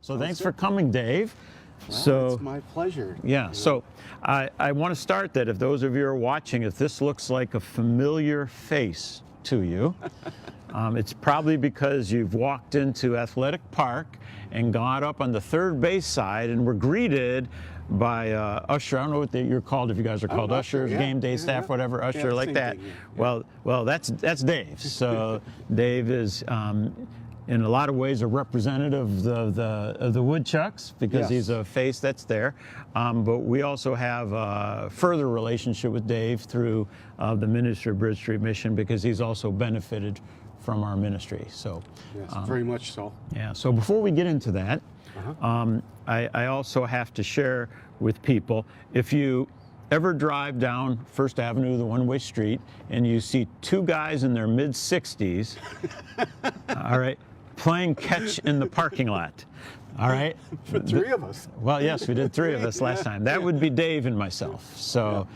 So thanks for coming, Dave. Well, it's my pleasure. Yeah, so I want to start that if those of you are watching, if this looks like a familiar face to you, it's probably because you've walked into Athletic Park and got up on the third base side and were greeted by usher. I don't know what you're called, if you guys are called ushers, game day staff, whatever, usher, like that. Thing, yeah. Well, that's Dave. So Dave is in a lot of ways a representative of the Woodchucks, because he's a face that's there. But we also have a further relationship with Dave through the ministry of Bridge Street Mission, because he's also benefited from our ministry. So yes, very much so. Yeah, so before we get into that, I also have to share with people, if you ever drive down First Avenue, the one-way street, and you see two guys in their mid-60s, all right, playing catch in the parking lot, all right? For three of us. Well, yes, we did three of us last time. That would be Dave and myself. So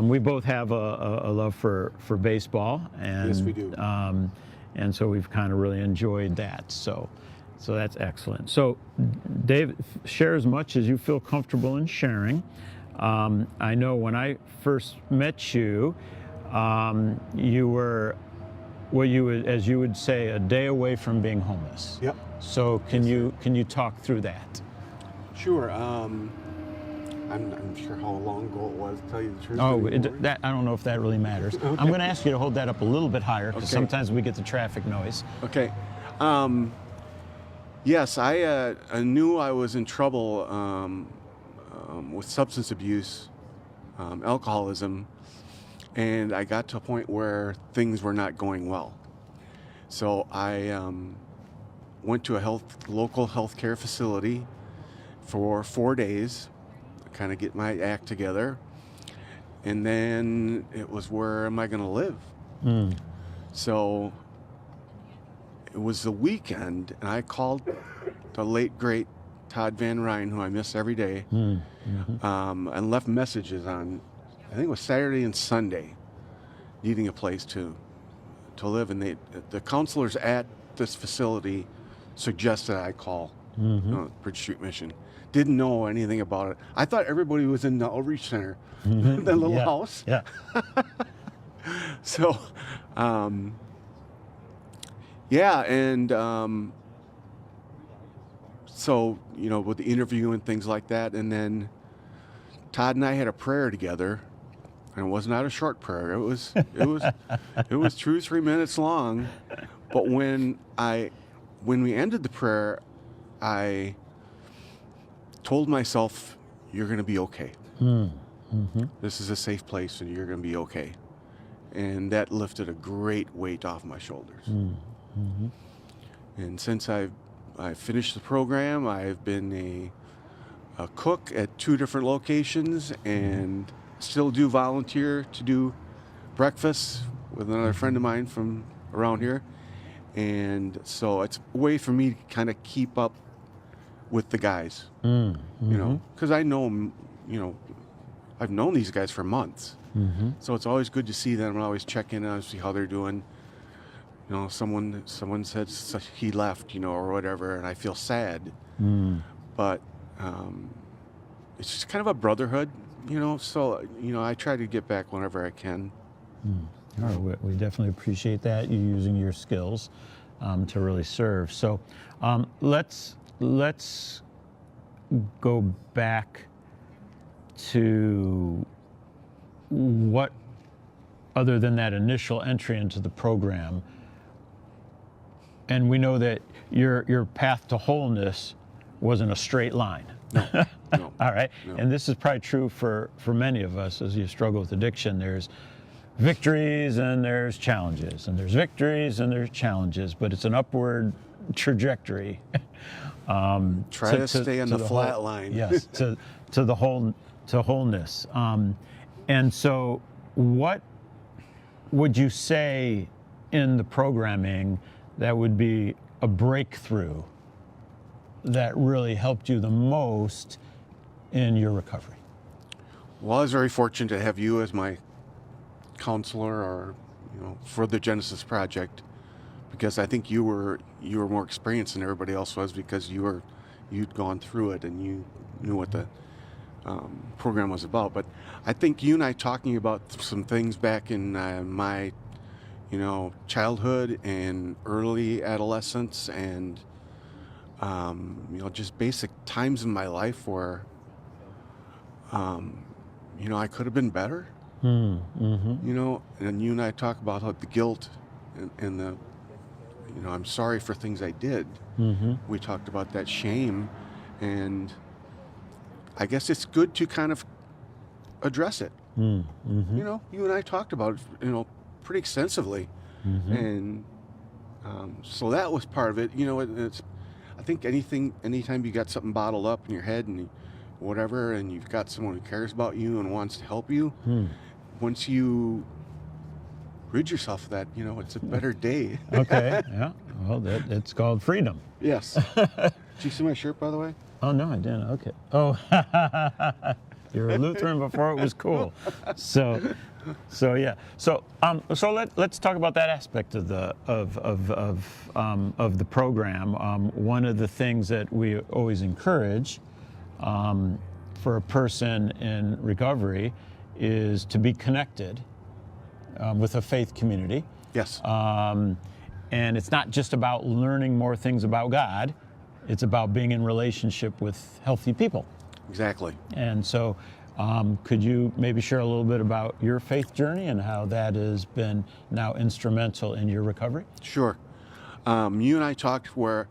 we both have a love for baseball. And, yes, we do. And so we've kind of really enjoyed that. So that's excellent. So Dave, share as much as you feel comfortable in sharing. I know when I first met you, you were, well, you would, as you would say, a day away from being homeless. Yep. So can you talk through that? Sure. I'm sure how long ago it was, to tell you the truth. Oh, that I don't know if that really matters. Okay. I'm going to ask you to hold that up a little bit higher, because sometimes we get the traffic noise. Okay. Yes, I knew I was in trouble with substance abuse, alcoholism, and I got to a point where things were not going well. So I went to a local healthcare facility for 4 days, kind of get my act together, and then it was, where am I going to live? So it was the weekend, and I called the late great Todd Van Ryn, who I miss every day, and left messages on, I think it was Saturday and Sunday, needing a place to live. And the counselors at this facility suggested I call Bridge Street Mission. Didn't know anything about it. I thought everybody was in the outreach center, that little house. Yeah. So, so, you know, with the interview and things like that, and then Todd and I had a prayer together, and it was not a short prayer. It was 2-3 minutes long. But when we ended the prayer, I told myself, "You're going to be okay. This is a safe place, and you're going to be okay." And that lifted a great weight off my shoulders. And since I finished the program, I've been a cook at 2 different locations, and still do volunteer to do breakfast with another friend of mine from around here. And so it's a way for me to kind of keep up with the guys, you know, because I know them, you know, I've known these guys for months. So it's always good to see them, and always check in and see how they're doing. You know, someone said he left, you know, or whatever, and I feel sad. But it's just kind of a brotherhood, you know. So, you know, I try to get back whenever I can. All right, we definitely appreciate that, you using your skills to really serve. So let's go back to what, other than that initial entry into the program. And we know that your path to wholeness wasn't a straight line. No. All right. No. And this is probably true for many of us as you struggle with addiction. There's victories and there's challenges, and there's victories and there's challenges, but it's an upward trajectory. Try to stay on the flat line. Yes, to wholeness. And so what would you say in the programming that would be a breakthrough that really helped you the most in your recovery? Well, I was very fortunate to have you as my counselor, or, you know, for the Genesis Project, because I think you were more experienced than everybody else was, because you were you'd gone through it and you knew what the program was about. But I think you and I talking about some things back in my, childhood and early adolescence, and just basic times in my life where, I could have been better. And you and I talk about how the guilt and the, I'm sorry for things I did. We talked about that shame, and I guess it's good to kind of address it. You and I talked about it, pretty extensively, and so that was part of it. It's, I think anytime you got something bottled up in your head and whatever, and you've got someone who cares about you and wants to help you, once you rid yourself of that, it's a better day. Okay, yeah. Well, it's called freedom. Yes. Did you see my shirt, by the way? Oh, no, I didn't. Okay. Oh, you're a Lutheran before it was cool. So yeah. So let's talk about that aspect of the of the program. One of the things that we always encourage for a person in recovery is to be connected with a faith community. Yes. And it's not just about learning more things about God. It's about being in relationship with healthy people. Exactly. And so could you maybe share a little bit about your faith journey and how that has been now instrumental in your recovery? Sure. You and I talked where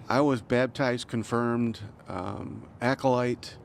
I was baptized, confirmed, acolyte,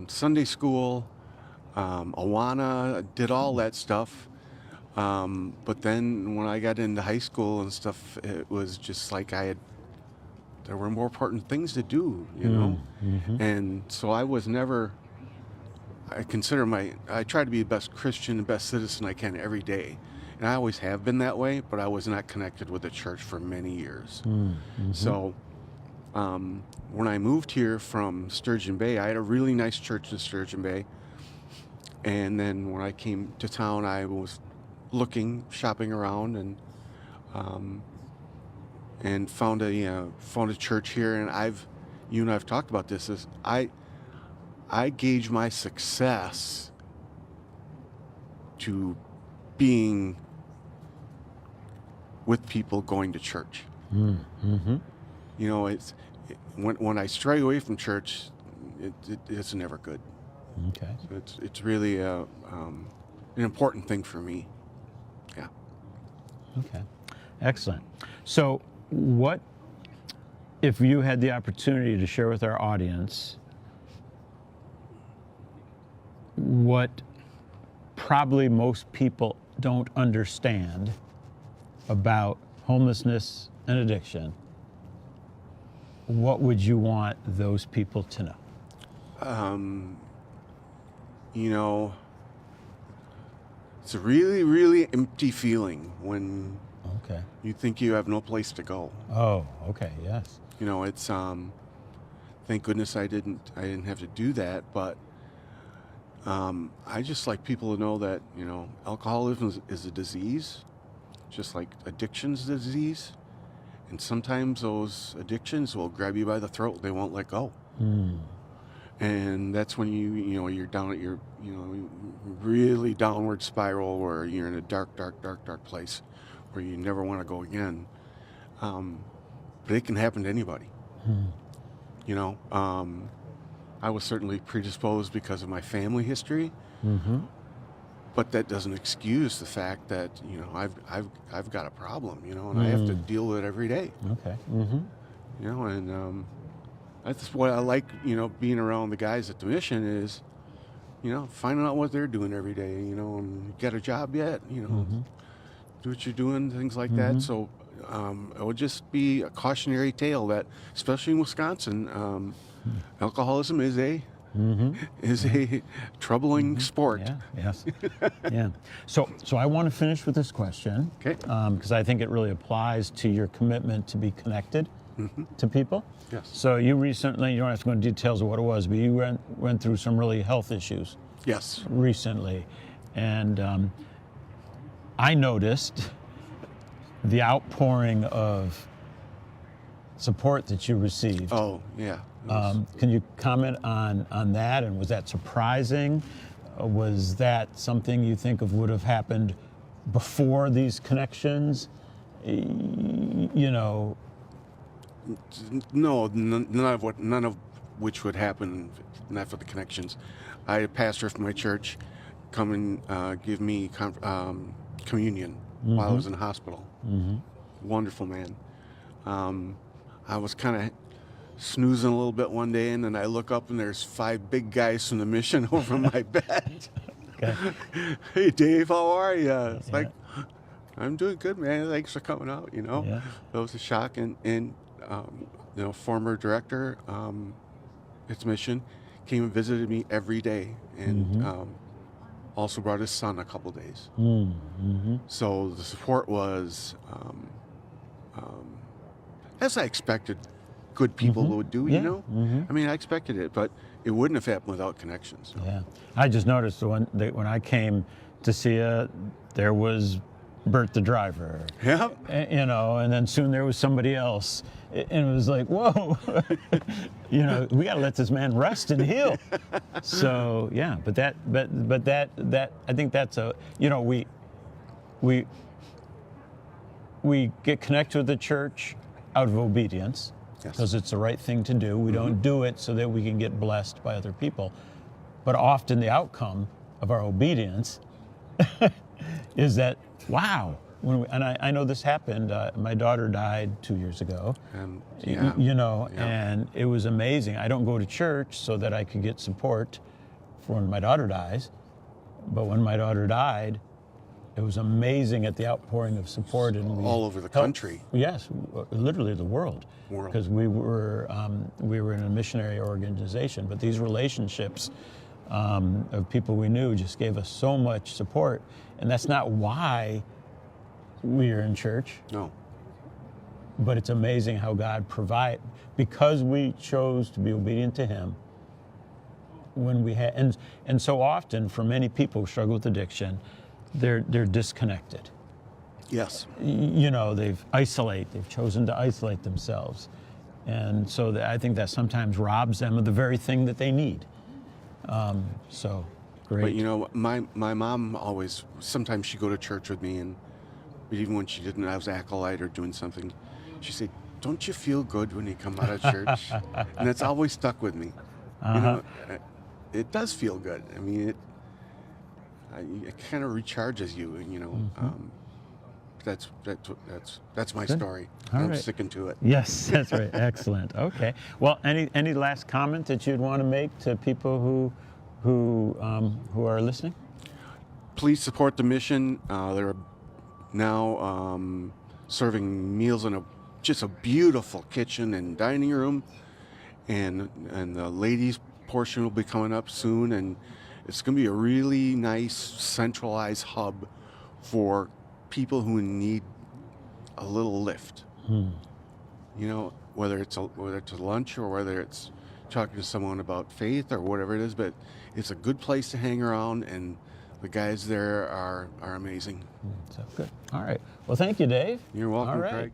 Sunday school, Awana, did all that stuff. But then when I got into high school and stuff, it was just like there were more important things to do, And so I was never, I try to be the best Christian, the best citizen I can every day. And I always have been that way, but I was not connected with the church for many years. So when I moved here from Sturgeon Bay, I had a really nice church in Sturgeon Bay. And then when I came to town, I was shopping around, and found a church here. And you and I've talked about this. Is I gauge my success to being with people going to church. It's when I stray away from church, it's never good. Okay. So it's really an important thing for me. Yeah. Okay. Excellent. So what, if you had the opportunity to share with our audience, what probably most people don't understand about homelessness and addiction, what would you want those people to know? It's a really, really empty feeling when Okay. you think you have no place to go. Oh, okay. Yes. It's thank goodness I didn't have to do that, but I just like people to know that, alcoholism is a disease, just like addiction's a disease. And sometimes those addictions will grab you by the throat. They won't let go. And that's when you're down at your, really downward spiral where you're in a dark, dark, dark, dark place where you never want to go again. But it can happen to anybody. I was certainly predisposed because of my family history. But that doesn't excuse the fact that, I've got a problem, and I have to deal with it every day. Okay. And that's what I like, being around the guys at the mission is, finding out what they're doing every day, and get a job yet, do what you're doing, things like that. So it would just be a cautionary tale that, especially in Wisconsin, alcoholism is a troubling sport. Yeah. Yes. Yeah. So I want to finish with this question. Okay. Because I think it really applies to your commitment to be connected to people. Yes. So you recently, you don't have to go into details of what it was, but you went through some really health issues. Yes. Recently, and I noticed the outpouring of support that you received. Oh, yeah. It was- Can you comment on that? And was that surprising? Was that something you think of would have happened before these connections? You know, No, none of which would happen not for the connections. I had a pastor from my church come and give me communion while I was in the hospital. Wonderful man. I was kind of snoozing a little bit one day, and then I look up and there's 5 big guys from the mission over my bed. okay. Hey, Dave, how are you? It's Yeah. like, I'm doing good, man. Thanks for coming out. Yeah. That was a shock. And former director, its mission, came and visited me every day, and also brought his son a couple days. So the support was, as I expected, good people would do. Yeah. You know, I mean, I expected it, but it wouldn't have happened without connections. So. Yeah, I just noticed when I came to see you, there was Bert the driver. Yeah. You know, and then soon there was somebody else, and it was like, whoa, you know, we got to let this man rest and heal. So yeah, but that I think that's a, you know, we get connected with the church out of obedience. Yes. Because it's the right thing to do. We don't do it so that we can get blessed by other people. But often the outcome of our obedience is that, wow. I know this happened. My daughter died 2 years ago. Yeah. You know, Yeah. and it was amazing. I don't go to church so that I could get support for when my daughter dies. But when my daughter died, it was amazing at the outpouring of support. And we All over the helped- country. Yes, literally the world. Because we were in a missionary organization, but these relationships of people we knew just gave us so much support, and that's not why we are in church. No. But it's amazing how God provides, because we chose to be obedient to Him. When we had, and so often for many people who struggle with addiction, they're disconnected. Yes. You know, they've chosen to isolate themselves. And so I think that sometimes robs them of the very thing that they need. So, great. But you know, my mom always, sometimes she'd go to church with me, but even when she didn't, I was acolyte or doing something, she said, "Don't you feel good when you come out of church?" And that's always stuck with me. You know, it does feel good. I mean, it kind of recharges you, you know. That's my story. All I'm right. sticking to it. Yes, that's right. Excellent. Okay. Well, any last comment that you'd want to make to people who are listening? Please support the mission. They're now serving meals in just a beautiful kitchen and dining room, and the ladies' portion will be coming up soon, and it's going to be a really nice centralized hub for people who need a little lift. You know, whether it's a lunch or whether it's talking to someone about faith or whatever it is, but it's a good place to hang around, and the guys there are amazing. So good. All right. Well, thank you, Dave. You're welcome, All right. Craig.